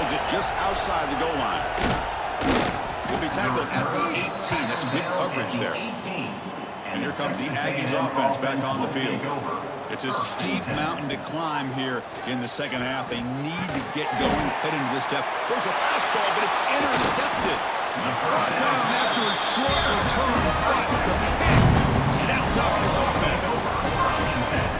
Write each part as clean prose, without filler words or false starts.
wins it just outside the goal line. Will be tackled at the 18. That's good coverage there. And here comes the Aggies offense back on the field. It's a steep mountain to climb here in the second half. They need to get going, cut into this step. There's a fastball, but it's intercepted. Brought down after a short return, but the pick sets up his offense.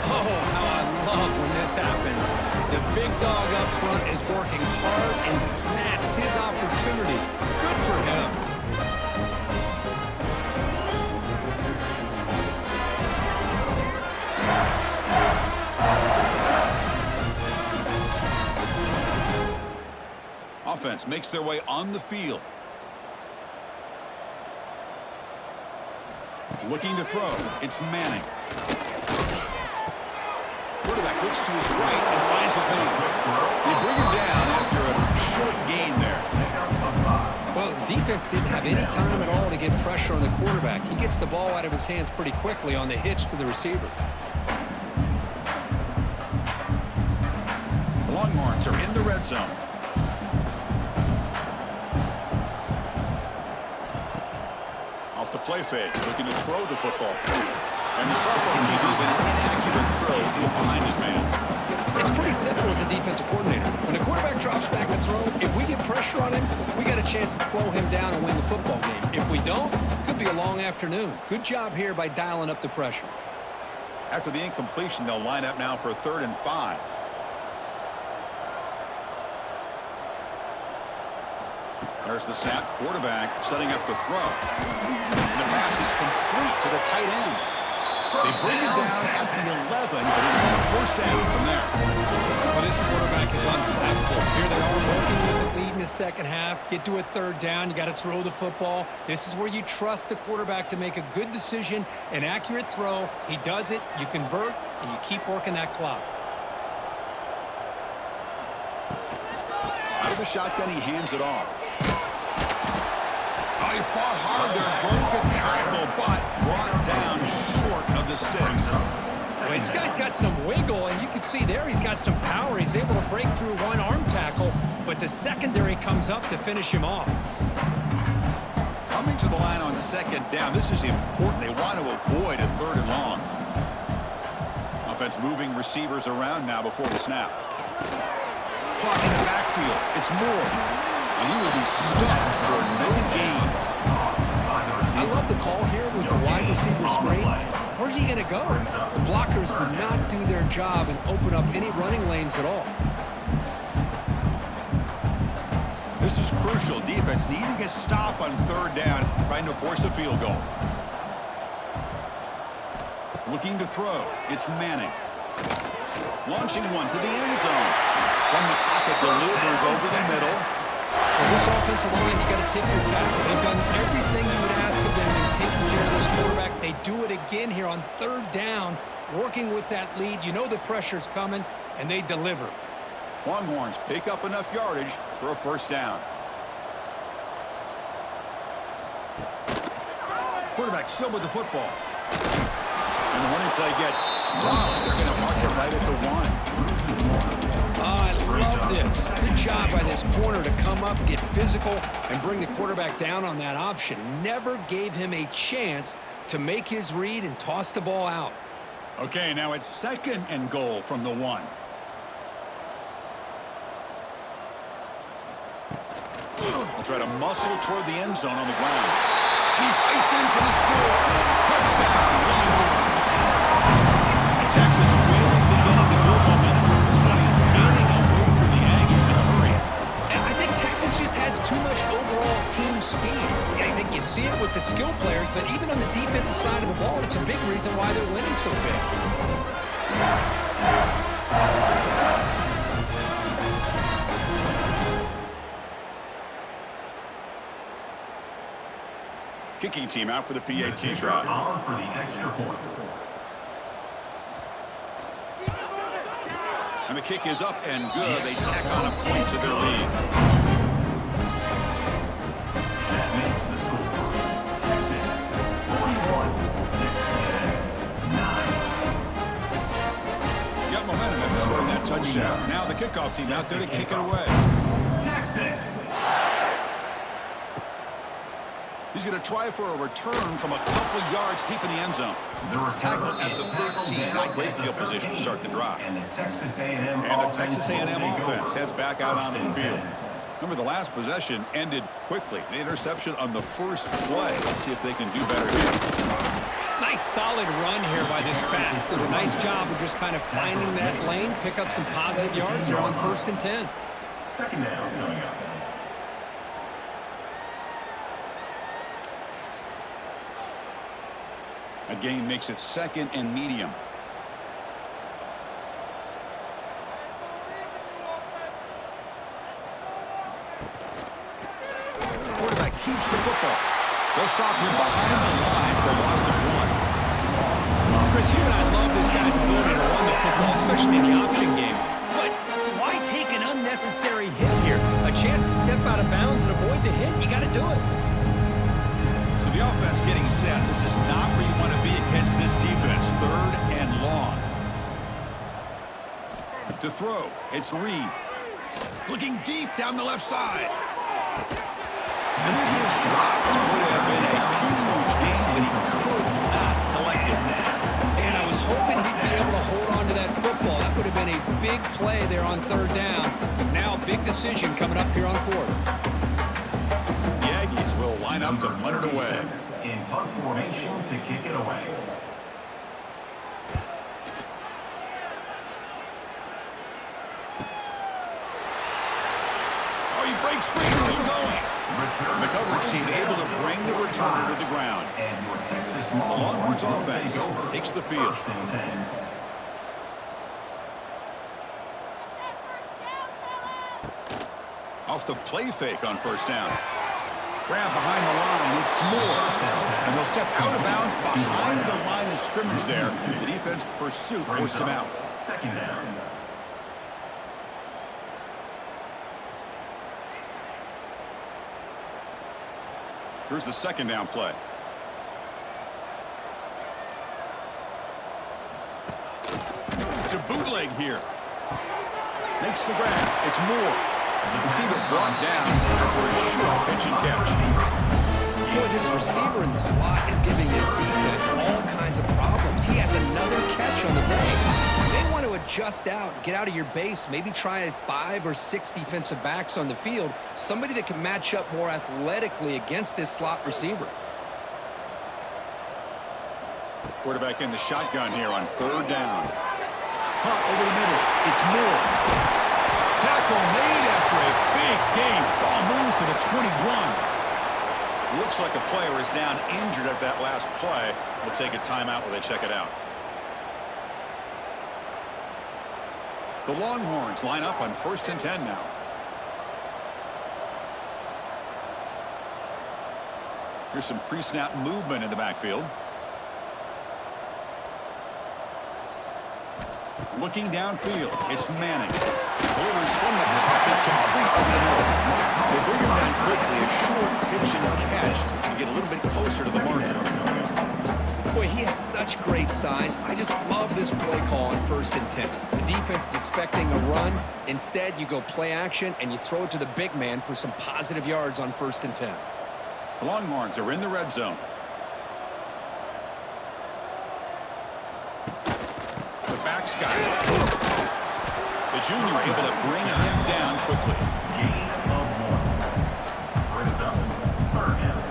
Oh, how I love when this happens. The big dog up front is working hard and snatched his opportunity. Good for him. Offense makes their way on the field. Looking to throw. It's Manning. Quarterback looks to his right and finds his man. They bring him down after a short gain there. Well, the defense didn't have any time at all to get pressure on the quarterback. He gets the ball out of his hands pretty quickly on the hitch to the receiver. The Longhorns are in the red zone. Off the play fake, looking to throw the football. And the sophomore QB with an inaccurate throw threw it behind his man. It's pretty simple as a defensive coordinator. When the quarterback drops back to throw, if we get pressure on him, we got a chance to slow him down and win the football game. If we don't, it could be a long afternoon. Good job here by dialing up the pressure. After the incompletion, they'll line up now for 3rd and 5. There's the snap. Quarterback setting up the throw. And the pass is complete to the tight end. They bring it down at the 11, but it'll be first down from there. Well, this quarterback is unflappable. Here they are working with the lead in the second half. Get to a 3rd down. You got to throw the football. This is where you trust the quarterback to make a good decision, an accurate throw. He does it. You convert, and you keep working that clock. Out of the shotgun, he hands it off. Oh, he fought hard there, broke a tackle, but brought down short of the sticks. Well, this guy's got some wiggle, and you can see there he's got some power. He's able to break through one arm tackle, but the secondary comes up to finish him off. Coming to the line on 2nd down, this is important. They want to avoid a 3rd and long. Offense moving receivers around now before the snap. Caught in the backfield. It's Moore. And he will be stuffed for no gain. I love the call here with the wide receiver screen. Where's he going to go? The blockers do not do their job and open up any running lanes at all. This is crucial. Defense needing a stop on 3rd down, trying to force a field goal. Looking to throw. It's Manning. Launching one to the end zone. From the pocket, delivers over the middle. Well, this offensive line, you got to take your cap. They've done everything you would ask of them in taking care of this quarterback. They do it again here on 3rd down, working with that lead. You know the pressure's coming, and they deliver. Longhorns pick up enough yardage for a first down. Quarterback still with the football. And the running play gets stopped. They're going to mark it right at the 1. I love this. Good job by this corner to come up, get physical, and bring the quarterback down on that option. Never gave him a chance to make his read and toss the ball out. Okay, now it's 2nd and goal from the 1. We'll try to muscle toward the end zone on the ground. He fights in for the score. Touchdown, Longhorns. Texas really beginning to build momentum from this one. He's getting away from the Aggies in a hurry. And I think Texas just has too much overall team speed. I think you see it with the skill players, but even on the defensive side of the ball, it's a big reason why they're winning so big. Kicking team out for the PAT try. For the extra point. And the kick is up and good. They tack on a point to their lead. That makes the score Texas 41, Texas 9. Got momentum after scoring that touchdown. Now the kickoff team out there to kick it away. Texas 6. He's going to try for a return from a couple yards deep in the end zone. Tackle at the 13. Not great field position to start the drive. And the Texas A&M offense heads back out onto the field. Remember, the last possession ended quickly. An interception on the first play. Let's see if they can do better here. Nice solid run here by this back. Did a nice job of just kind of finding that lane, pick up some positive yards here on 1st and 10. Second down coming up. A gain makes it 2nd and medium. Quarterback keeps the football. They'll stop him behind the line for a loss of 1. Chris, you and I love this guy's ability to run the football, especially in the option game. But why take an unnecessary hit here? A chance to step out of bounds and avoid the hit, you got to do it. So the offense getting set. This is not where you want to be against this defense. 3rd and long. To throw, it's Reed. Looking deep down the left side. And this is dropped. Would have been a huge gain, but he could not collect it. And I was hoping he'd be able to hold on to that football. That would have been a big play there on 3rd down. Now a big decision coming up here on 4th. The Aggies will line up to punt it away. In punt formation to kick it away. Oh, he breaks free, still going. The coverage team able to bring the returner to the ground. And your Texas The Longhorns offense takes the field. 1st and 10. Off the play fake on 1st down. Grab behind the line, it's Moore. And they'll step out of bounds behind the line of scrimmage there. The defense pursuit forced him out. 2nd down. Here's the 2nd down play. To bootleg here. Makes the grab. It's Moore. Receiver brought down after a short pitch and catch. Boy, this receiver in the slot is giving this defense all kinds of problems. He has another catch on the day. You may want to adjust out, get out of your base, maybe try 5 or 6 defensive backs on the field, somebody that can match up more athletically against this slot receiver. Quarterback in the shotgun here on 3rd down. Caught over the middle. It's Moore. Tackle made after a big gain. Ball moves to the 21. Looks like a player is down injured at that last play. We'll take a timeout while they check it out. The Longhorns line up on 1st and 10 now. Here's some pre-snap movement in the backfield. Looking downfield, it's Manning. Delivers from the pocket, complete over the middle. They bring him down quickly, a short pitch and catch to get a little bit closer to the marker. Boy, he has such great size. I just love this play call on 1st and 10. The defense is expecting a run. Instead, you go play action, and you throw it to the big man for some positive yards on 1st and 10. The Longhorns are in the red zone. Backs guy. The junior able to bring him down quickly. Gain of 1. Brings up 3rd down.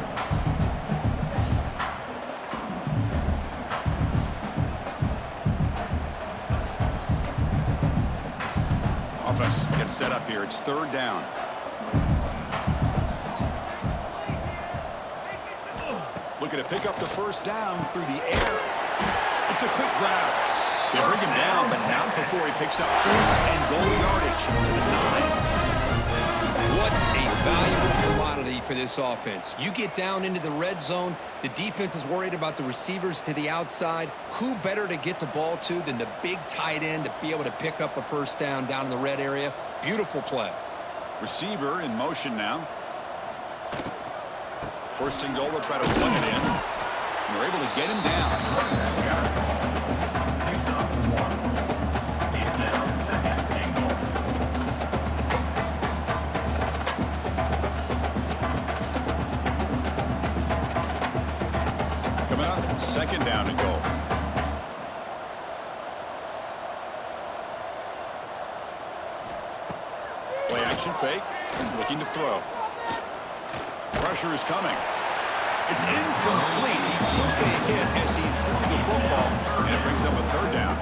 Offense gets set up here. It's 3rd down. Looking to pick up the 1st down through the air. It's a quick grab. They bring him down, but not before he picks up 1st and goal yardage to the 9. What a valuable commodity for this offense. You get down into the red zone, the defense is worried about the receivers to the outside. Who better to get the ball to than the big tight end to be able to pick up a 1st down in the red area? Beautiful play. Receiver in motion now. 1st and goal, they'll try to run it in. And they're able to get him down. Option fake. Looking to throw. Pressure is coming. It's incomplete. He took a hit as he threw the football, and it brings up a third down.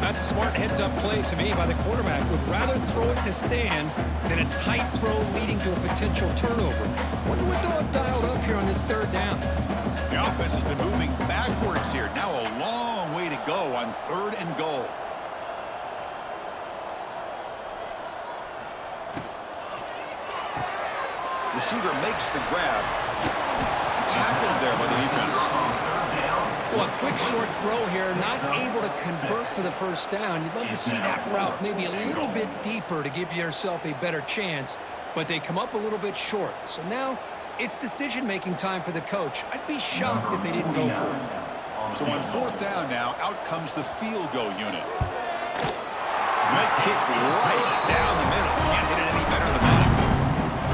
That's a smart heads-up play to me by the quarterback. Would rather throw it in the stands than a tight throw leading to a potential turnover. Wonder what they'll have dialed up here on this third down. The offense has been moving backwards here. Now a long way to go on 3rd and goal. Receiver makes the grab. Tackled there by the defense. Well, a quick short throw here, not able to convert for the first down. You'd love to see that route maybe a little bit deeper to give yourself a better chance, but they come up a little bit short. So now it's decision-making time for the coach. I'd be shocked if they didn't go for it. So on 4th down now, out comes the field goal unit. Nice kick right down the middle. Can't hit it any better than that.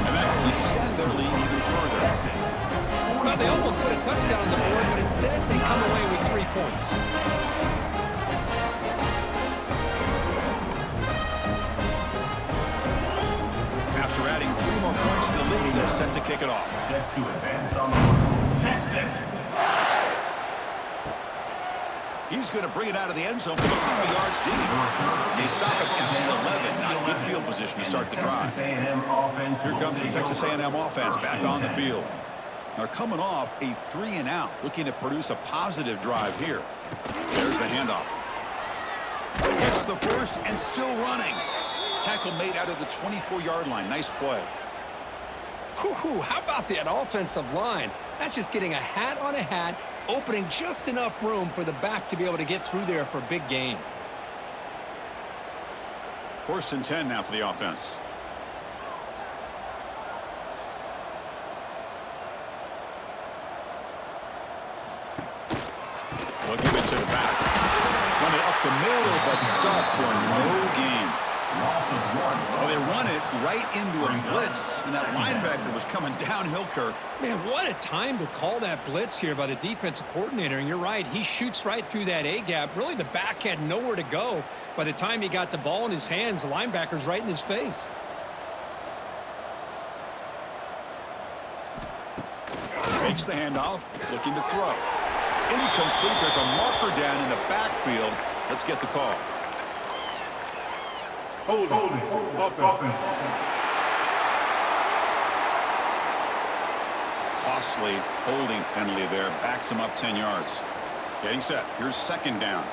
And that will extend their lead even further. Well, they almost put a touchdown on the board, but instead they come away with 3 points. After adding 3 more points to the lead, they're set to kick it off. Set to advance on the board. Texas. He's going to bring it out of the end zone from a couple yards deep. They stop it at the 11. Not good field position to start the drive. Here comes the Texas A&M offense back on the field. They're coming off a 3-and-out, looking to produce a positive drive here. There's the handoff. Gets the first and still running. Tackle made out of the 24-yard line. Nice play. Whew, how about that offensive line? That's just getting a hat on a hat, opening just enough room for the back to be able to get through there for a big gain. 1st and 10 now for the offense. They'll give it to the back. Run it up the middle, but stuffed for no gain. Well, they run it right into a blitz, and that linebacker was coming downhill, Kirk. Man, what a time to call that blitz here by the defensive coordinator. And you're right, he shoots right through that A-gap. Really, the back had nowhere to go. By the time he got the ball in his hands, the linebacker's right in his face. Makes the handoff, looking to throw. Incomplete. There's a marker down in the backfield. Let's get the call. Holding. Costly holding penalty there. Backs him up 10 yards. Getting set. Here's 2nd down.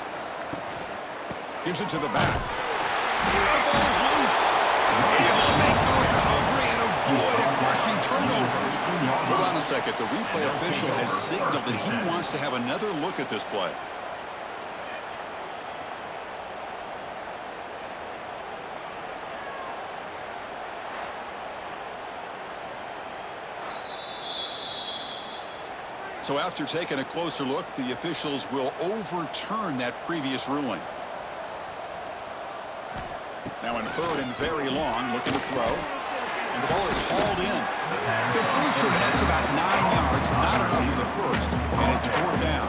Gives it to the back. The ball is loose. Able to make the recovery and avoid a crushing turnover. Hold on a second. The replay official has signaled that he wants to have another look at this play. So after taking a closer look, the officials will overturn that previous ruling. Now in 3rd and very long, looking to throw. And the ball is hauled in. Completion, that's about 9 yards, not enough for the first, and it's 4th down.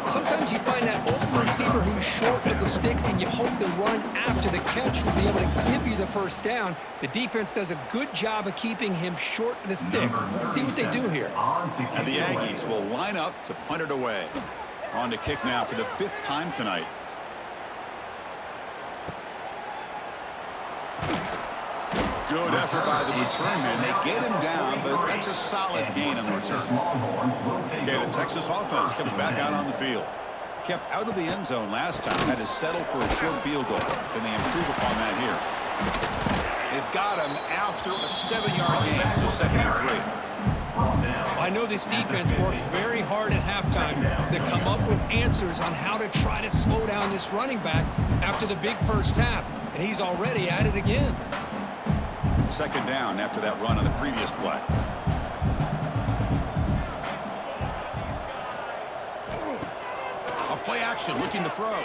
Sometimes you find that open receiver who's short with the sticks, and you hope the run after the catch will be able to give you the first down. The defense does a good job of keeping him short of the sticks. Let's see what they do here. And the Aggies will line up to punt it away. On to kick now for the 5th time tonight. Good effort by the return man. They get him down, but that's a solid gain on the return. Okay, the Texas offense comes back out on the field. Kept out of the end zone last time. Had to settle for a short field goal. Can they improve upon that here? They've got him after a 7-yard gain, so 2nd and 3. I know this defense worked very hard at halftime to come up with answers on how to try to slow down this running back after the big first half, and he's already at it again. 2nd down after that run on the previous play. A play action, looking to throw.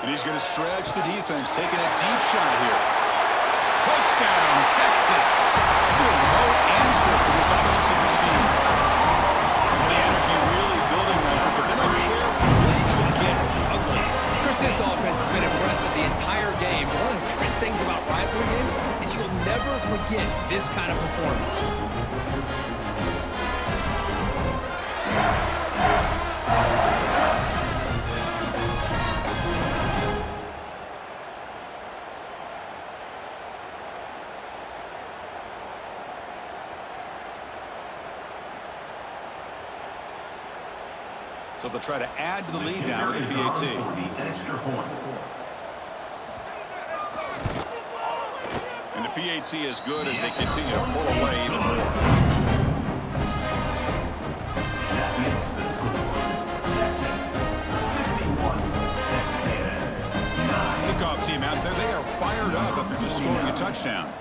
And he's going to stretch the defense, taking a deep shot here. Touchdown, Texas. Still no answer for this offensive machine. The energy really building, but they don't care if this could get ugly. Chris, this This offense has been impressive the entire game. One of the great things about rivalry games is you'll never forget this kind of performance. So they'll try to add to the lead now with the PAT. And the PAT is good as they continue to pull away even more. Kickoff team out there, they are fired up after just scoring a touchdown.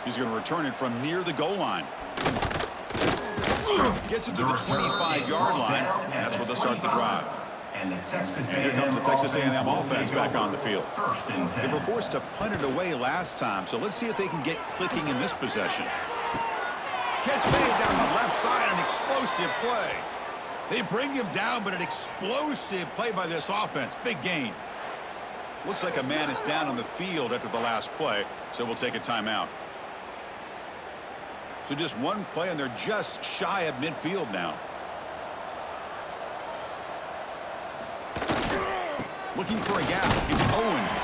He's going to return it from near the goal line. Gets it to the 25-yard line. That's where they'll start the drive. And here comes the Texas A&M offense back on the field. They were forced to punt it away last time, so let's see if they can get clicking in this possession. Catch made down the left side, an explosive play. They bring him down, but an explosive play by this offense. Big gain. Looks like a man is down on the field after the last play, so we'll take a timeout. So just one play, and they're just shy of midfield now. Looking for a gap. It's Owens.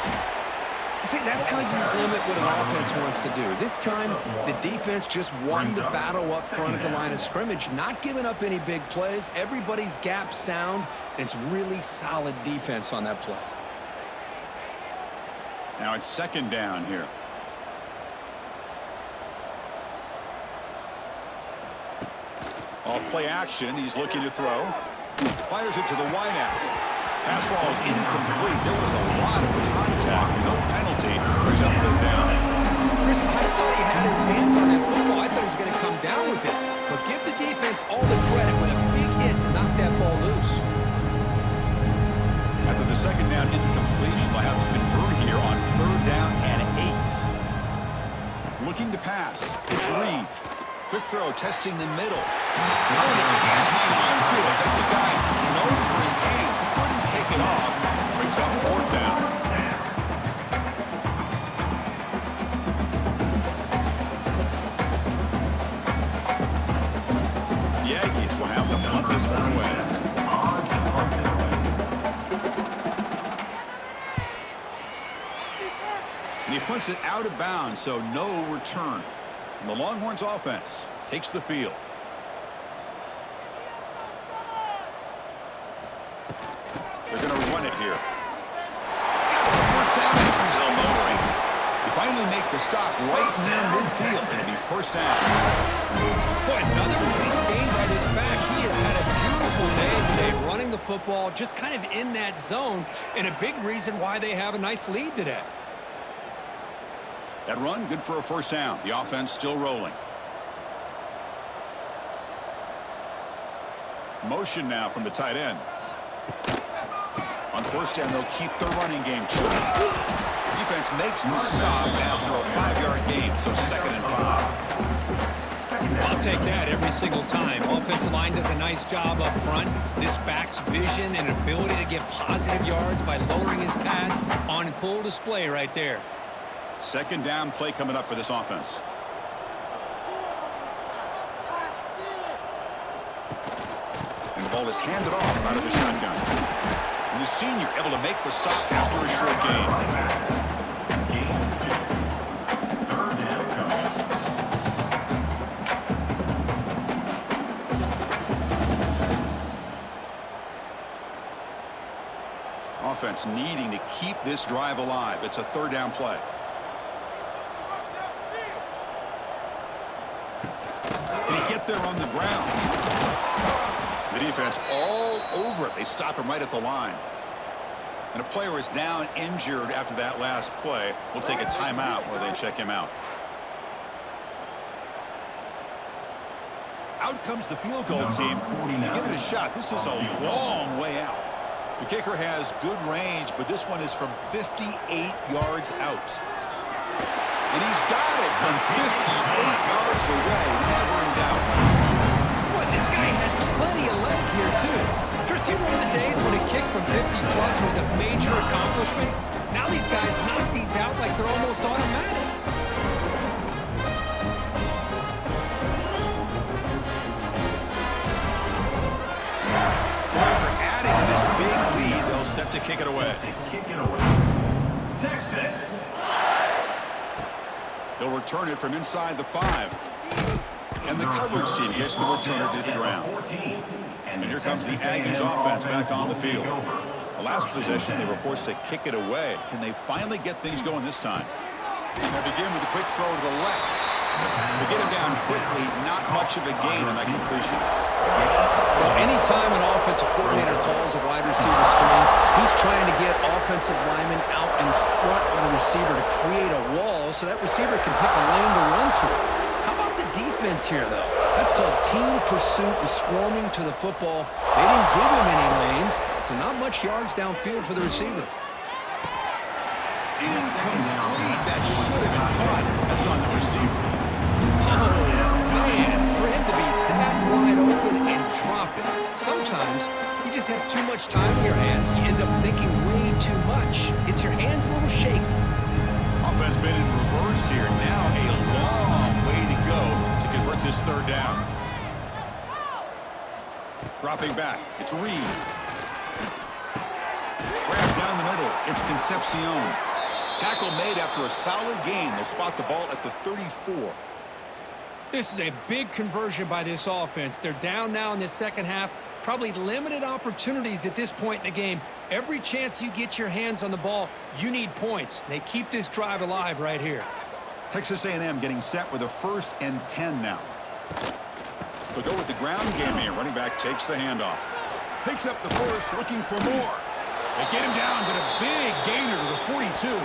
See, that's how you limit what an offense wants to do. This time, the defense just won the battle up front at the line of scrimmage, not giving up any big plays. Everybody's gap sound. It's really solid defense on that play. Now it's second down here. Off play action, he's looking to throw. Fires it to the wideout. Pass ball is incomplete. There was a lot of contact. No penalty. Brings up third down. Chris, I thought he had his hands on that football. I thought he was going to come down with it. But give the defense all the credit with a big hit to knock that ball loose. After the second down incompletion, they'll have to convert here on third down and 8. Looking to pass. It's Reed. Quick throw, testing the middle. Oh, and he can't hang on to it. That's a guy known for his hands. Couldn't pick it off. Brings up fourth down. The Aggies will have to punt this one away. And he punts it out of bounds, so no return. And the Longhorns offense takes the field. They're going to run it here. First down, and still motoring. They finally make the stop right near midfield. It'll be first down. Boy, another nice game by this back. He has had a beautiful day today running the football, just kind of in that zone, and a big reason why they have a nice lead today. That run, good for a first down. The offense still rolling. Motion now from the tight end. On first down, they'll keep the running game churning. Defense makes the stop after a 5-yard gain, so 2nd and 5. I'll take that every single time. Offensive line does a nice job up front. This back's vision and ability to get positive yards by lowering his pads on full display right there. Second down play coming up for this offense. And the ball is handed off out of the shotgun. And the senior able to make the stop after a short gain. Offense needing to keep this drive alive. It's a third down play. Can he get there on the ground? The defense all over it. They stop him right at the line. And a player is down injured after that last play. We'll take a timeout where they check him out. Out comes the field goal team to give it a shot. This is a long way out. The kicker has good range, but this one is from 58 yards out. And he's got it from 58 yards away. Never in doubt. Boy, this guy had plenty of leg here, too. from 50-plus was a major accomplishment. Now these guys knock these out like they're almost automatic. So after adding to this big lead, they'll set to kick it away. Texas. They'll return it from inside the 5. And the coverage team gets the returner to the ground. And here comes the Aggies offense back on the field. The last possession, they were forced to kick it away. Can they finally get things going this time? And they begin with a quick throw to the left. They get him down quickly, not much of a gain on that completion. Well, anytime an offensive coordinator calls a wide receiver screen, he's trying to get offensive linemen out in front of the receiver to create a wall so that receiver can pick a lane to run through. How about the defense here, though? That's called team pursuit and swarming to the football. They didn't give him any lanes, so not much yards downfield for the receiver. Incomplete. That should have been caught. That's on the receiver. Oh, man, for him to be that wide open and drop it. Sometimes you just have too much time in your hands. You end up thinking way too much. Gets your hands a little shaky. Offense been in reverse here. Now a long way to go to convert this third down. Dropping back. It's Reed. Grab down the middle. It's Concepcion. Tackle made after a solid gain. They'll spot the ball at the 34. This is a big conversion by this offense. They're down now in the second half. Probably limited opportunities at this point in the game. Every chance you get your hands on the ball, you need points. They keep this drive alive right here. Texas A&M getting set with a 1st and 10 now. They'll go with the ground game here. Running back takes the handoff. Picks up the first, looking for more. They get him down, but a big gainer to the 42.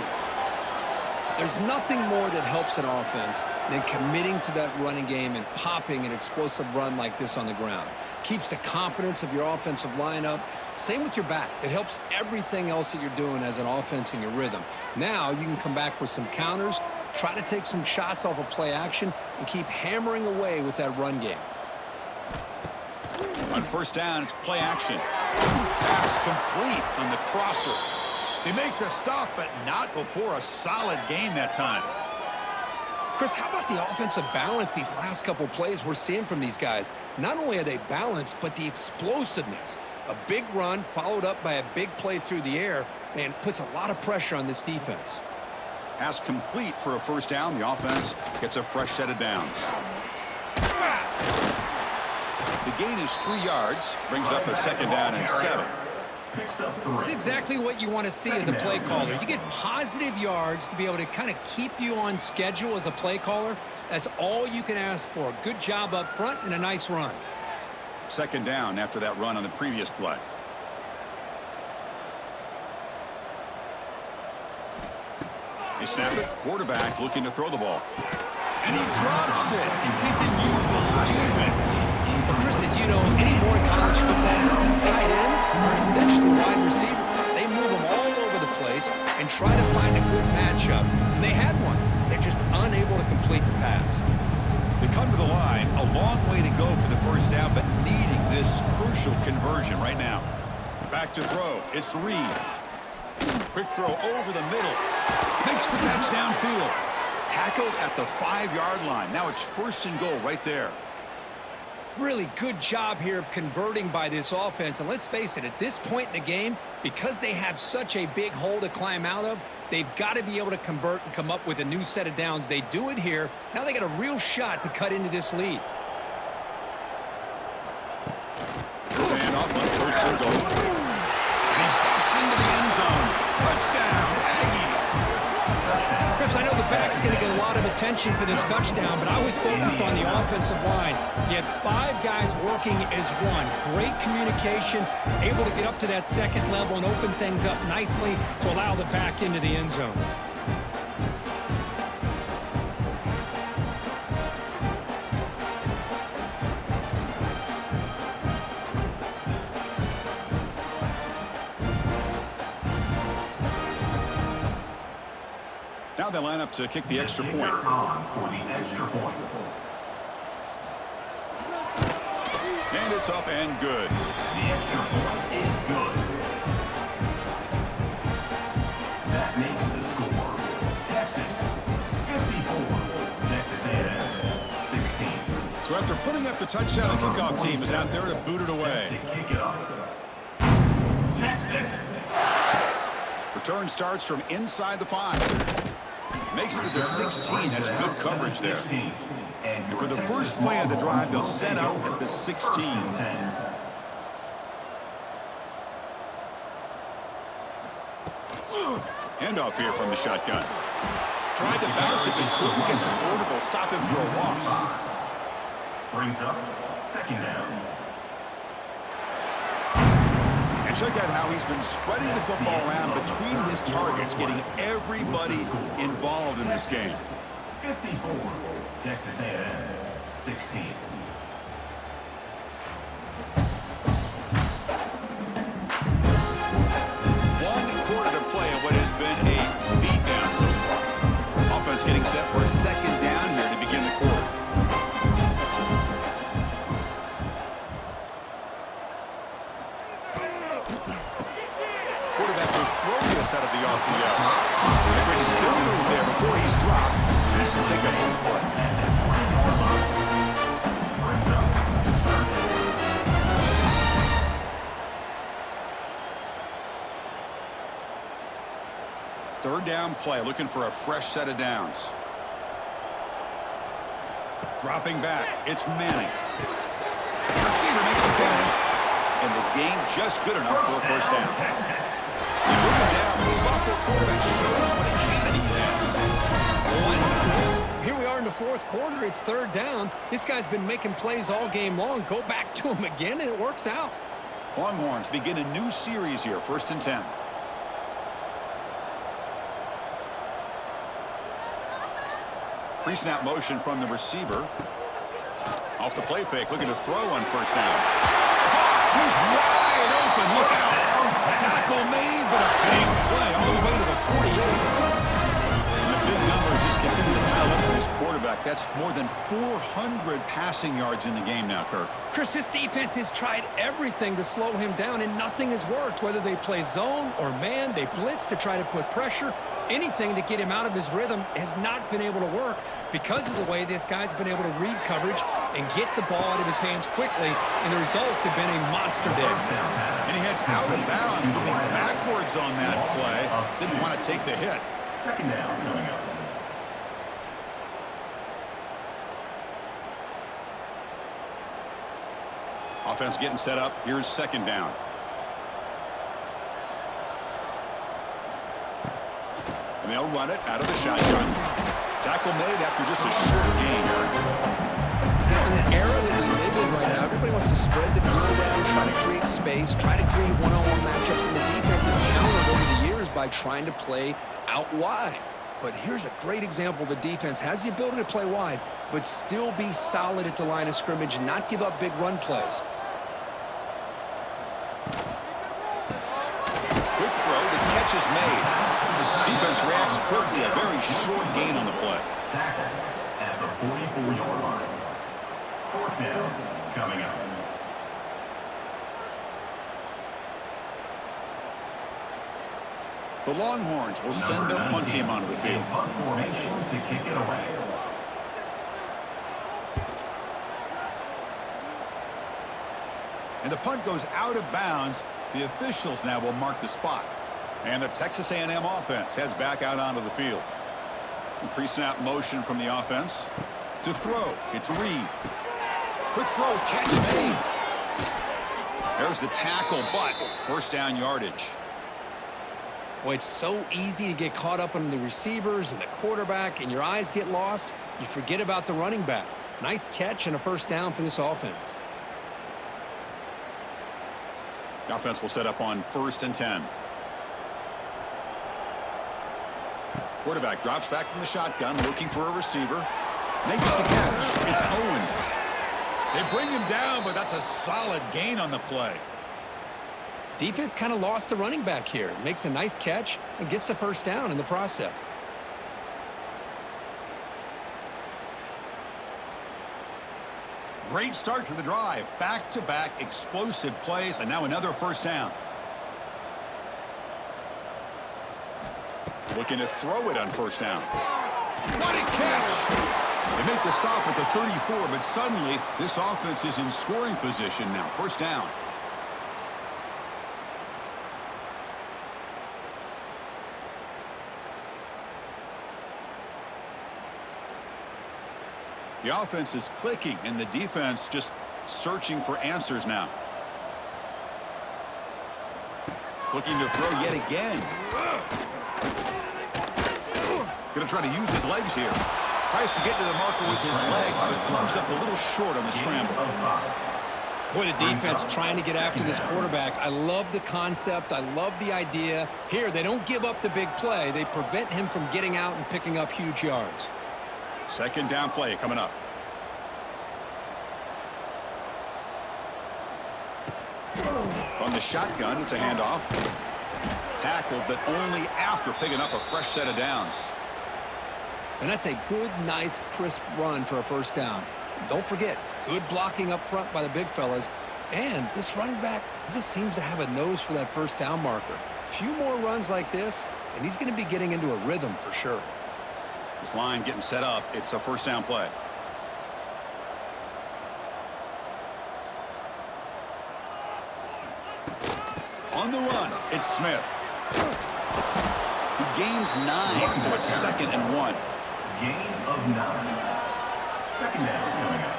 There's nothing more that helps an offense than committing to that running game and popping an explosive run like this on the ground. Keeps the confidence of your offensive lineup. Same with your back. It helps everything else that you're doing as an offense in your rhythm. Now you can come back with some counters, try to take some shots off of play action, and keep hammering away with that run game. On 1st down, it's play action. Pass complete on the crosser. They make the stop, but not before a solid gain that time. Chris, how about the offensive balance these last couple plays we're seeing from these guys? Not only are they balanced, but the explosiveness. A big run followed up by a big play through the air, man, puts a lot of pressure on this defense. Pass complete for a 1st down. The offense gets a fresh set of downs. The gain is 3 yards, brings up a 2nd down and 7. It's exactly what you want to see as a play caller. You get positive yards to be able to kind of keep you on schedule as a play caller. That's all you can ask for. Good job up front and a nice run. 2nd down after that run on the previous play. They snap it. Quarterback looking to throw the ball. And he drops it. Can you believe it? Well, Chris, as you know, anymore in college football, these tight ends are essentially wide receivers. They move them all over the place and try to find a good matchup. And they had one. They're just unable to complete the pass. They come to the line. A long way to go for the 1st down, but needing this crucial conversion right now. Back to throw. It's Reed. Quick throw over the middle. Makes the catch downfield. Tackled at the 5-yard line. Now it's 1st and goal right there. Really good job here of converting by this offense. And let's face it, at this point in the game, because they have such a big hole to climb out of, they've got to be able to convert and come up with a new set of downs. They do it here. Now they got a real shot to cut into this lead. Handoff on 1st and goal. And he busts into the end zone. Touchdown, Aggies. Chris, I know the back's going to get a lot of attention for this touchdown, but I was focused on the offensive line. You had 5 guys working as one. Great communication, able to get up to that 2nd level and open things up nicely to allow the back into the end zone. Now they line up to kick the extra point. And it's up and good. The extra point is good. The touchdown kickoff team is out there to boot it away. To kick it off. Texas. Return starts from inside the 5. Makes it to the 16. That's good coverage there. And for the first play of the drive, they'll set up at the 16. Handoff here from the shotgun. Tried to bounce it, but couldn't get the quarter. They'll stop him for a loss. Brings up second down. And check out how he's been spreading the football around between his targets, getting everybody involved in this game. 54. Texas A&M 16. One quarter to play in what has been a beatdown so far. Offense getting set for a second down here to begin the quarter. Quarterback will throw this out of the RPO. A great spin move there before he's dropped. Decent pickup on the play. Brings up Third down play, looking for a fresh set of downs. Dropping back, it's Manning. Receiver makes the catch. And the game just good enough for a first down. They bring him down, the sophomore quarterback shows what a cannon he has. Why not, Chris? Here we are in the fourth quarter. It's third down. This guy's been making plays all game long. Go back to him again, and it works out. Longhorns begin a new series here, 1st and 10. Pre-snap motion from the receiver. Off the play fake, looking to throw on first down. He's wide open, look out. Tackle made, but a big play all the way to the 48. And the big numbers just continue to pile up for this quarterback. That's more than 400 passing yards in the game now, Kirk. Chris, this defense has tried everything to slow him down, and nothing has worked. Whether they play zone or man, they blitz to try to put pressure. Anything to get him out of his rhythm has not been able to work because of the way this guy's been able to read coverage and get the ball out of his hands quickly, and the results have been a monster day. And he heads out of bounds, moving backwards on that play. Didn't want to take the hit. second down coming up. Offense getting set up. Here's second down. And they'll run it out of the shotgun. Tackle made after just a short gain. In an era that we live in right now, everybody wants to spread the field around, try to create space, try to create one-on-one matchups, and the defense has countered over the years by trying to play out wide. But here's a great example. The defense has the ability to play wide, but still be solid at the line of scrimmage and not give up big run plays. Quick throw, the catch is made. Defense reacts quickly, a very short gain on the play. Tackle at the 44-yard line. Fourth down coming up. The Longhorns will send their punt team onto the field. Punt formation to kick it away. And the punt goes out of bounds. The officials now will mark the spot. And the Texas A&M offense heads back out onto the field. Pre-snap motion from the offense. To throw, it's Reed. Quick throw, catch made. There's the tackle, but first down yardage. Boy, it's so easy to get caught up on the receivers and the quarterback, and your eyes get lost. You forget about the running back. Nice catch and a first down for this offense. The offense will set up on 1st and 10. Quarterback drops back from the shotgun, looking for a receiver. Makes the catch. It's Owens. They bring him down, but that's a solid gain on the play. Defense kind of lost the running back here. Makes a nice catch and gets the first down in the process. Great start to the drive. Back-to-back explosive plays, and now another first down. Looking to throw it on first down. What a catch! They make the stop at the 34, but suddenly this offense is in scoring position now. First down. The offense is clicking, and the defense just searching for answers now. Looking to throw yet again. Going to try to use his legs here. Tries to get to the marker with his legs, but comes up a little short on the scramble. Boy, the defense trying to get after this quarterback. I love the concept. I love the idea. Here, they don't give up the big play. They prevent him from getting out and picking up huge yards. Second down play coming up. From the shotgun, it's a handoff. Tackled, but only after picking up a fresh set of downs. And that's a good, nice, crisp run for a first down. Don't forget, good blocking up front by the big fellas. And this running back, he just seems to have a nose for that first down marker. A few more runs like this, and he's going to be getting into a rhythm for sure. This line getting set up. It's a first down play. On the run, it's Smith. He gains 9, so it's 2nd and 1. Gain of 9. Second down coming up.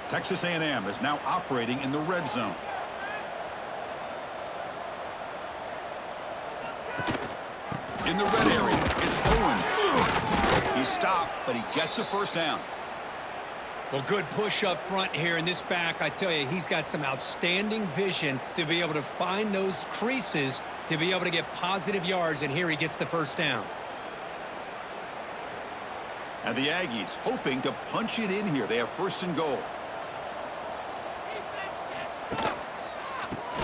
Texas A&M is now operating in the red zone. In the red area, it's Owens. He's stopped, but he gets a first down. Well, good push up front here, and this back, I tell you, he's got some outstanding vision to be able to find those creases to be able to get positive yards, and here he gets the first down. And the Aggies hoping to punch it in here. They have first and goal.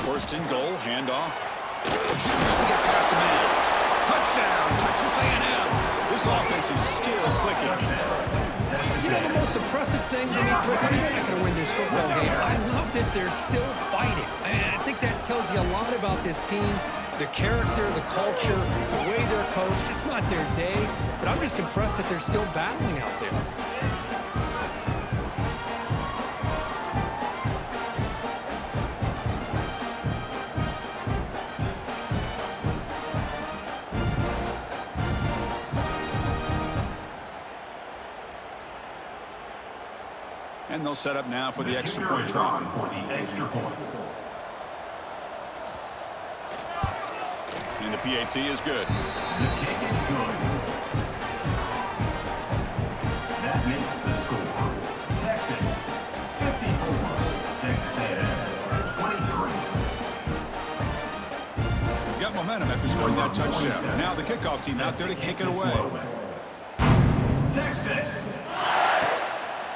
First and goal, handoff. Just to get past a man. Touchdown, Texas A&M. This offense is still clicking. You know, the most impressive thing to me, Chris, I mean, they're not going to win this football game. I love that they're still fighting. I think that tells you a lot about this team, the character, the culture, the way they're coached. It's not their day, but I'm just impressed that they're still battling out there. And they'll set up now for the extra point try. For the extra point. And the PAT is good. The kick is good. That makes the score. Texas 54. Texas A&M 23. Got momentum after scoring that touchdown. Now the kickoff team out there to kick it away. Texas.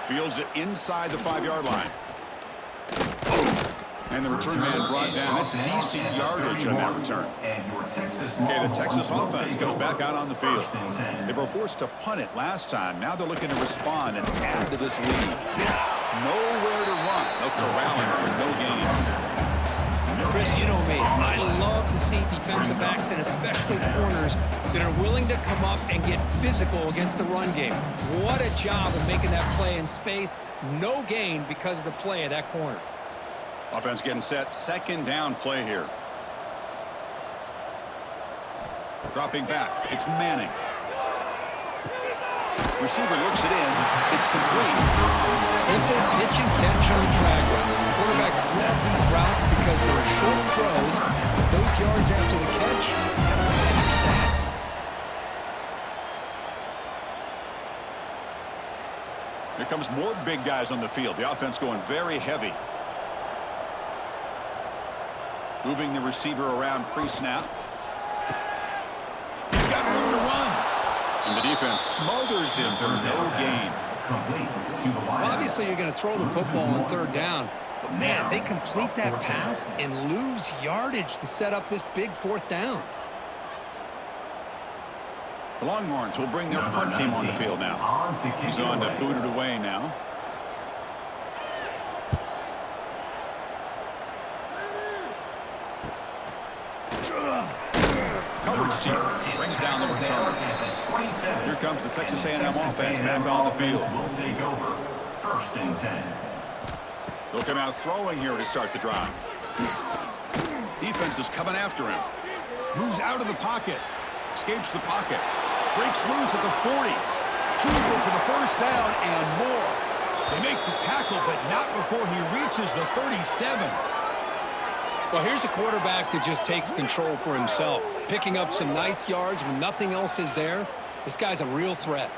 Fields it inside the 5-yard line. And the return man brought down. That's decent yardage on that return. Okay, the Texas offense comes back out on the field. They were forced to punt it last time. Now they're looking to respond and add to this lead. Nowhere to run. No corralling for no gain. Chris, you know me. I love to see defensive backs and especially corners that are willing to come up and get physical against the run game. What a job of making that play in space. No gain because of the play of that corner. Offense getting set. Second down play here. Dropping back. It's Manning. Receiver looks it in. It's complete. Simple pitch and catch on the drag route. Quarterbacks love these routes because they're short throws, but those yards after the catch kind of pad your stats. Here comes more big guys on the field. The offense going very heavy. Moving the receiver around pre-snap. He's got room to run. And the defense smothers him for no gain. Well, obviously, you're going to throw the football on third down. But, man, they complete that pass and lose yardage to set up this big fourth down. The Longhorns will bring their punt team on the field now. He's on to boot it away now. coverage team brings down the return. Here comes the Texas A&M offense back on the field. Will take over. 1st and 10. They'll come out throwing here to start the drive. Defense is coming after him. Moves out of the pocket. Escapes the pocket. Breaks loose at the 40. Keeper for the first down and more. They make the tackle, but not before he reaches the 37. Well, here's a quarterback that just takes control for himself, picking up some nice yards when nothing else is there. This guy's a real threat.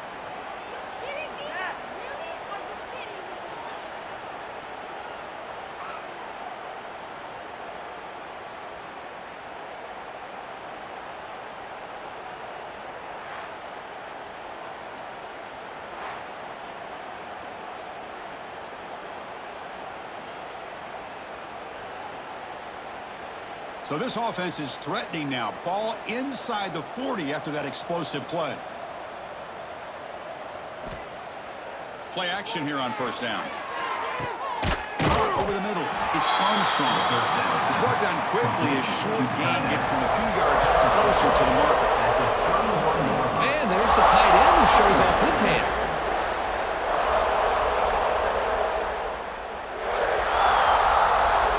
So this offense is threatening now. Ball inside the 40 after that explosive play. Play action here on first down. Over the middle, it's Armstrong. He's brought down quickly as short gain gets them a few yards closer to the marker. And there's the tight end who shows off his hands.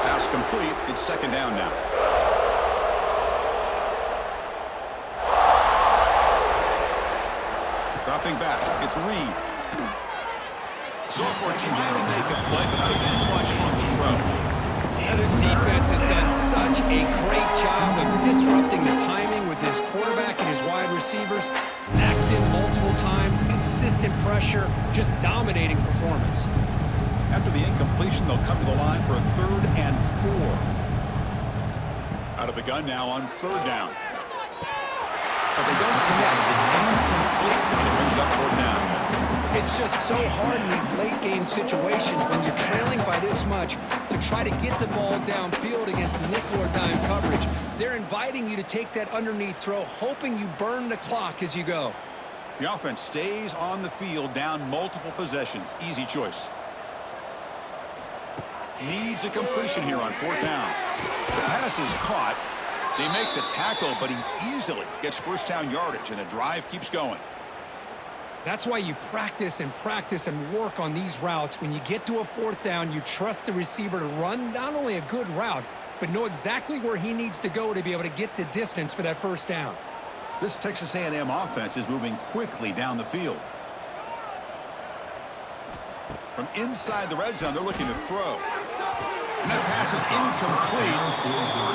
Pass complete. It's 2nd down now. Dropping back, it's Reed. Sophomore trying to make a play, but put too much on the throw. Now this defense has done such a great job of disrupting the timing with his quarterback and his wide receivers. Sacked him multiple times, consistent pressure, just dominating performance. After the incompletion, they'll come to the line for a 3rd and 4. Out of the gun now on 3rd down. But they don't connect. It's incomplete, and it brings up 4th down. It's just so hard in these late-game situations when you're trailing by this much to try to get the ball downfield against nickel or dime coverage. They're inviting you to take that underneath throw, hoping you burn the clock as you go. The offense stays on the field down multiple possessions. Easy choice. Needs a completion here on 4th down. The pass is caught. They make the tackle, but he easily gets first down yardage, and the drive keeps going. That's why you practice and work on these routes. When you get to a 4th down, you trust the receiver to run not only a good route, but know exactly where he needs to go to be able to get the distance for that first down. This Texas A&M offense is moving quickly down the field. From inside the red zone, they're looking to throw. And that pass is incomplete.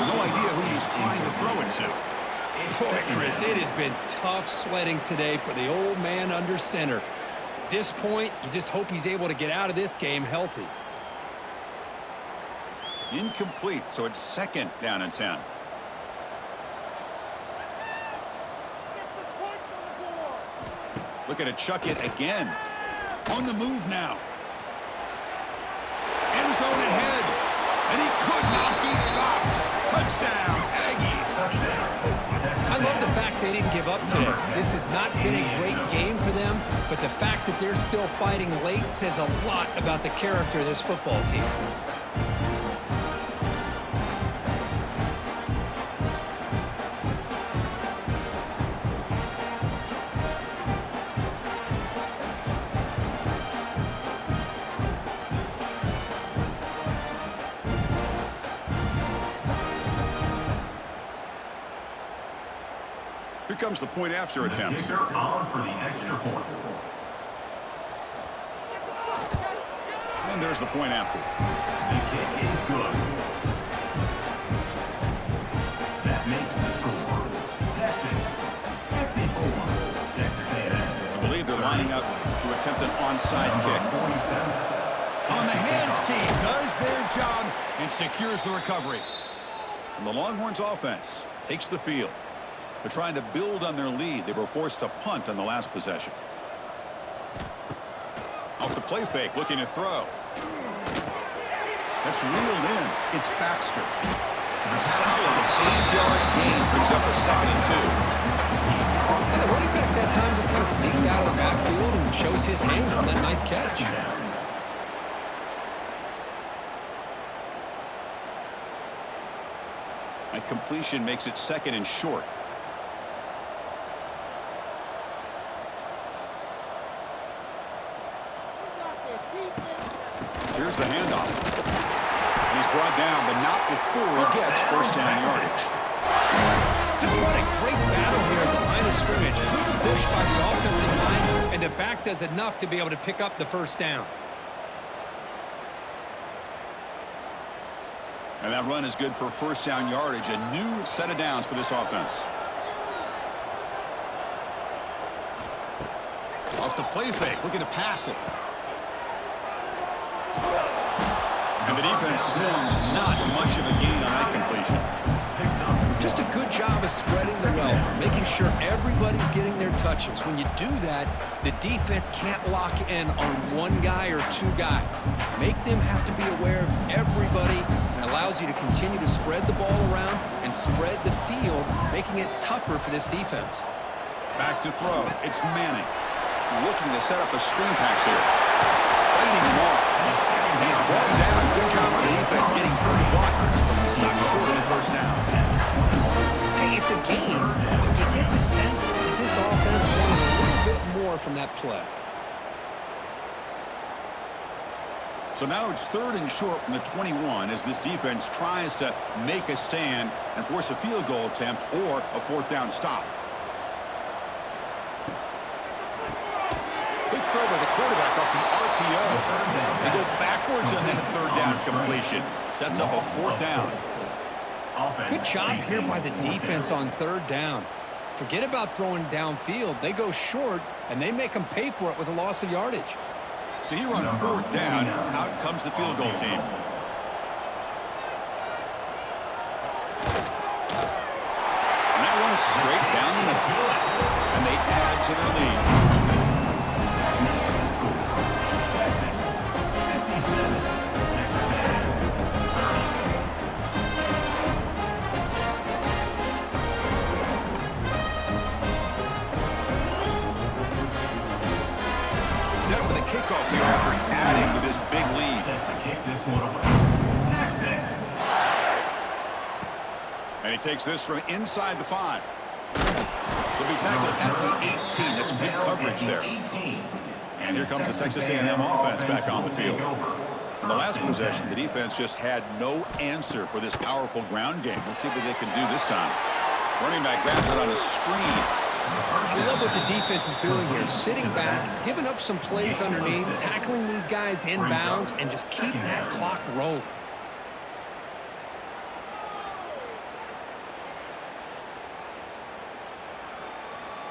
No idea who he's trying to throw it to. Boy, Chris, it has been tough sledding today for the old man under center. At this point, you just hope he's able to get out of this game healthy. Incomplete, so it's 2nd down and 10. Looking to chuck it again. On the move now. End zone ahead. And he could not be stopped. Touchdown, Aggies. I love the fact they didn't give up today. This has not been a great game for them, but the fact that they're still fighting late says a lot about the character of this football team. Here comes the point after attempt. The kicker on for the extra point. And there's the point after. The kick is good. That makes the score. Texas 54. Texas A&M. I believe they're lining up to attempt an onside kick. 47. On the hands team does their job and secures the recovery. And the Longhorns offense takes the field. They're trying to build on their lead. They were forced to punt on the last possession. Off the play fake, looking to throw. That's reeled in. It's Baxter. A solid 8-yard gain brings up a 2nd and 2. And the running back that time just kind of sneaks out of the backfield and shows his hands on that nice catch. And completion makes it 2nd and short. Here's the handoff. And he's brought down, but not before he gets first down yardage. Just what a great battle here at the line of scrimmage. Good push by the offensive line, and the back does enough to be able to pick up the first down. And that run is good for first down yardage. A new set of downs for this offense. Off the play fake, looking to pass it. And the defense swarms, not much of a gain on that completion. Just a good job of spreading the wealth, making sure everybody's getting their touches. When you do that, the defense can't lock in on one guy or two guys. Make them have to be aware of everybody, and allows you to continue to spread the ball around and spread the field, making it tougher for this defense. Back to throw. It's Manning. Looking to set up a screen pass here. Fighting him off. He's brought down. Good job on the defense getting through the blockers. Stopped short of the first down. Hey, it's a game, but you get the sense that this offense wanted a little bit more from that play. So now it's 3rd and short from the 21 as this defense tries to make a stand and force a field goal attempt or a 4th down stop. Big throw by the quarterback off the RPO. They go backwards on that 3rd down completion. Sets up a 4th down. Good job here by the defense on 3rd down. Forget about throwing downfield. They go short, and they make them pay for it with a loss of yardage. So here on 4th down, out comes the field goal team. And that one's straight down the middle. And they add to their lead. Set for the kickoff here after adding to this big lead. Set to kick this one away. Texas. And he takes this from inside the 5. He'll be tackled at the 18. That's good coverage there. And here comes the Texas A&M offense back on the field. In the last possession, the defense just had no answer for this powerful ground game. Let's see what they can do this time. Running back grabs it on a screen. I love what the defense is doing here. Sitting back, giving up some plays underneath, tackling these guys inbounds, and just keep that clock rolling.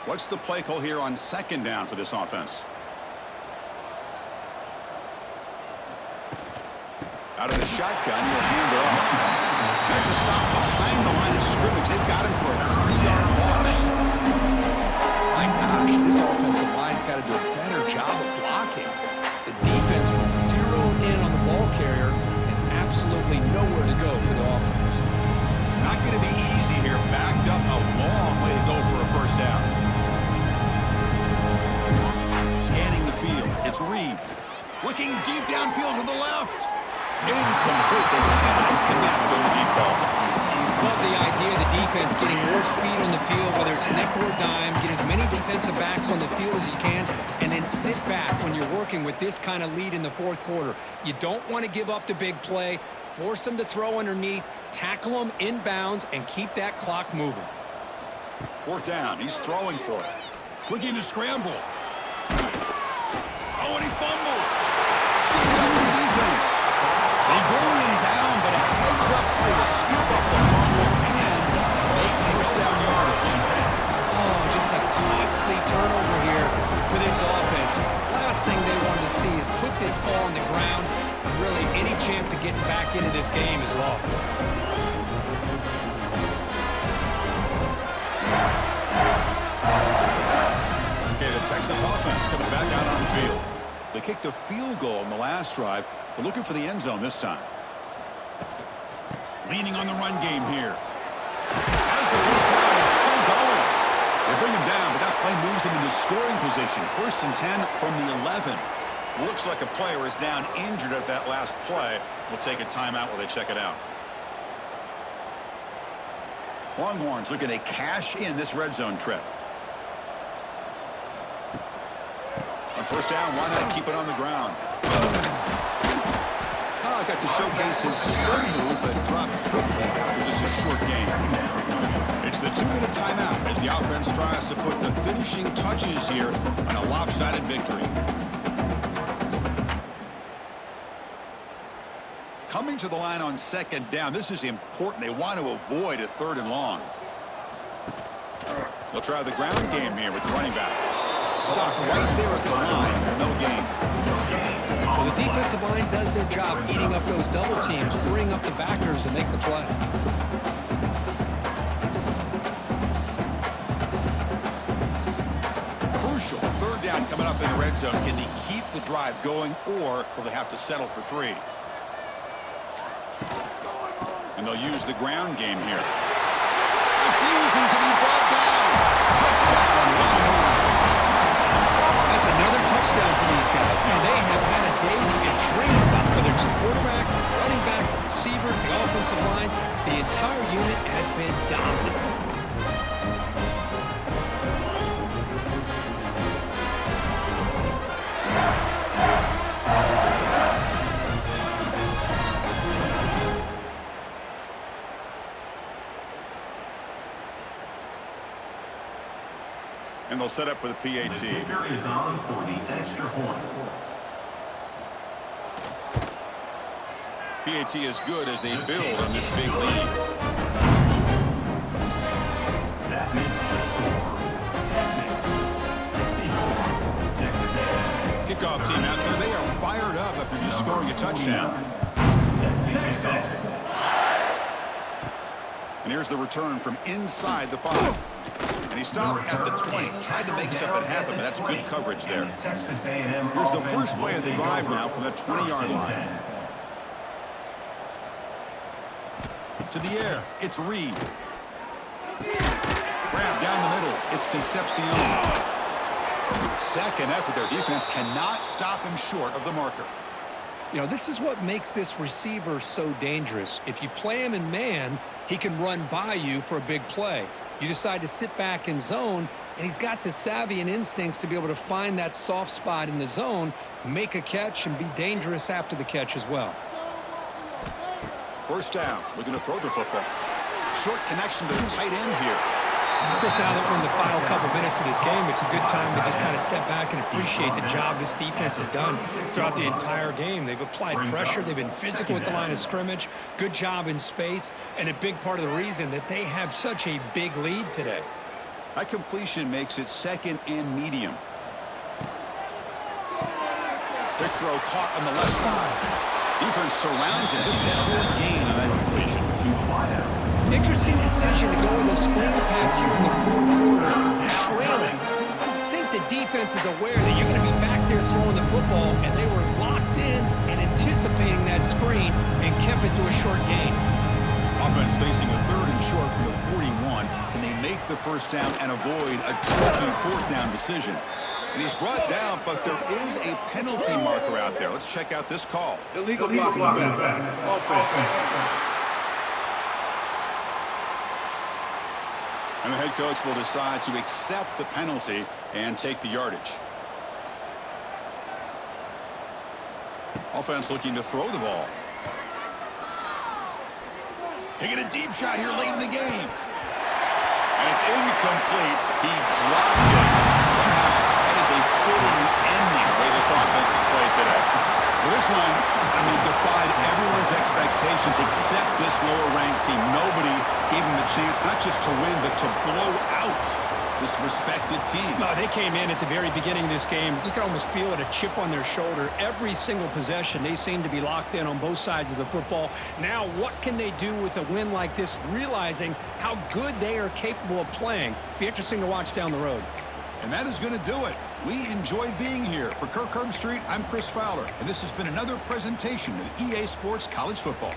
What's the play call here on 2nd down for this offense? Out of the shotgun, he'll hand it off. That's a stop behind the line of scrimmage. They've got him for a 3-yard loss. My gosh, this offensive line's got to do a better job of blocking. The defense was zeroed in on the ball carrier and absolutely nowhere to go for the offense. Not going to be easy here. Backed up a long way to go for a first down. Scanning the field. It's Reed. Looking deep downfield to the left. Incomplete. They cannot connect on the deep ball. Love the idea of the defense getting more speed on the field, whether it's nickel or dime, get as many defensive backs on the field as you can, and then sit back when you're working with this kind of lead in the 4th quarter. You don't want to give up the big play, force them to throw underneath, tackle them inbounds, and keep that clock moving. 4th down. He's throwing for it. Looking to scramble. Oh, and he fumbles. Scooped up for the defense. They bring him down, but a heads-up play to scoop up the fumble and make first down yardage. Oh, just a costly turnover here for this offense. Last thing they wanted to see is put this ball on the ground, and really any chance of getting back into this game is lost. Okay, the Texas offense coming back out on the field. They kicked a field goal in the last drive. They're looking for the end zone this time. Leaning on the run game here. As the first down is still going. They bring him down, but that play moves him into scoring position. 1st and 10 from the 11. Looks like a player is down injured at that last play. We'll take a timeout while they check it out. Longhorns looking to cash in this red zone trip. On first down, why not keep it on the ground? Oh, got to showcase his spin move, but dropped quickly after just a short game. It's the 2-minute timeout as the offense tries to put the finishing touches here on a lopsided victory. Coming to the line on second down, this is important. They want to avoid a 3rd and long. They'll try the ground game here with the running back. Stuck right there at the line. No gain. Well, the defensive line does their job eating up those double teams, freeing up the backers to make the play. Crucial 3rd down coming up in the red zone. Can they keep the drive going, or will they have to settle for 3? And they'll use the ground game here. Refusing to be brought down. Touchdown, Longhorns. That's another touchdown for these guys. And they have had a day that you dream about, whether it's the quarterback, the running back, the receivers, the offensive line. The entire unit has been dominant. And they'll set up for the PAT. The kicker is on for the extra point. PAT is good as they build on this big lead. That makes the score Texas 64. Texas Kickoff team out there. They are fired up after just scoring a touchdown. Texas. And here's the return from inside the 5. And he stopped at the 20. Tried to make something happen, but that's good coverage there. Here's the first play of the drive now from the 20-yard line. To the air, it's Reed. Grab down the middle, it's Concepcion. Second effort, their defense cannot stop him short of the marker. You know, this is what makes this receiver so dangerous. If you play him in man, he can run by you for a big play. You decide to sit back in zone, and he's got the savvy and instincts to be able to find that soft spot in the zone, make a catch, and be dangerous after the catch as well. First down, looking to throw the football. Short connection to the tight end here. Of course, now that we're in the final couple minutes of this game, it's a good time to just kind of step back and appreciate the job this defense has done throughout the entire game. They've applied pressure. They've been physical at the line of scrimmage. Good job in space, and a big part of the reason that they have such a big lead today. That completion makes it 2nd and medium. Big throw caught on the left side. Defense surrounds him. Just a short gain on that completion. Interesting decision to go with a screen pass here in the 4th quarter, trailing. I think the defense is aware that you're going to be back there throwing the football, and they were locked in and anticipating that screen and kept it to a short gain. Offense facing a 3rd and short from the 41. Can they make the first down and avoid a tricky 4th down decision? And he's brought down, but there is a penalty marker out there. Let's check out this call. Illegal blocking back. Offense. And the head coach will decide to accept the penalty and take the yardage. Offense looking to throw the ball. Taking a deep shot here late in the game. And it's incomplete. He dropped it. Somehow, that is a fitting ending the way this offense has played today. Well, this one, defied everyone's expectations except this lower-ranked team. Nobody gave them the chance not just to win, but to blow out this respected team. No, they came in at the very beginning of this game. You can almost feel it, a chip on their shoulder. Every single possession, they seem to be locked in on both sides of the football. Now, what can they do with a win like this, realizing how good they are capable of playing? Be interesting to watch down the road. And that is going to do it. We enjoyed being here. For Kirk Herbstreit, I'm Chris Fowler, and this has been another presentation of EA Sports College Football.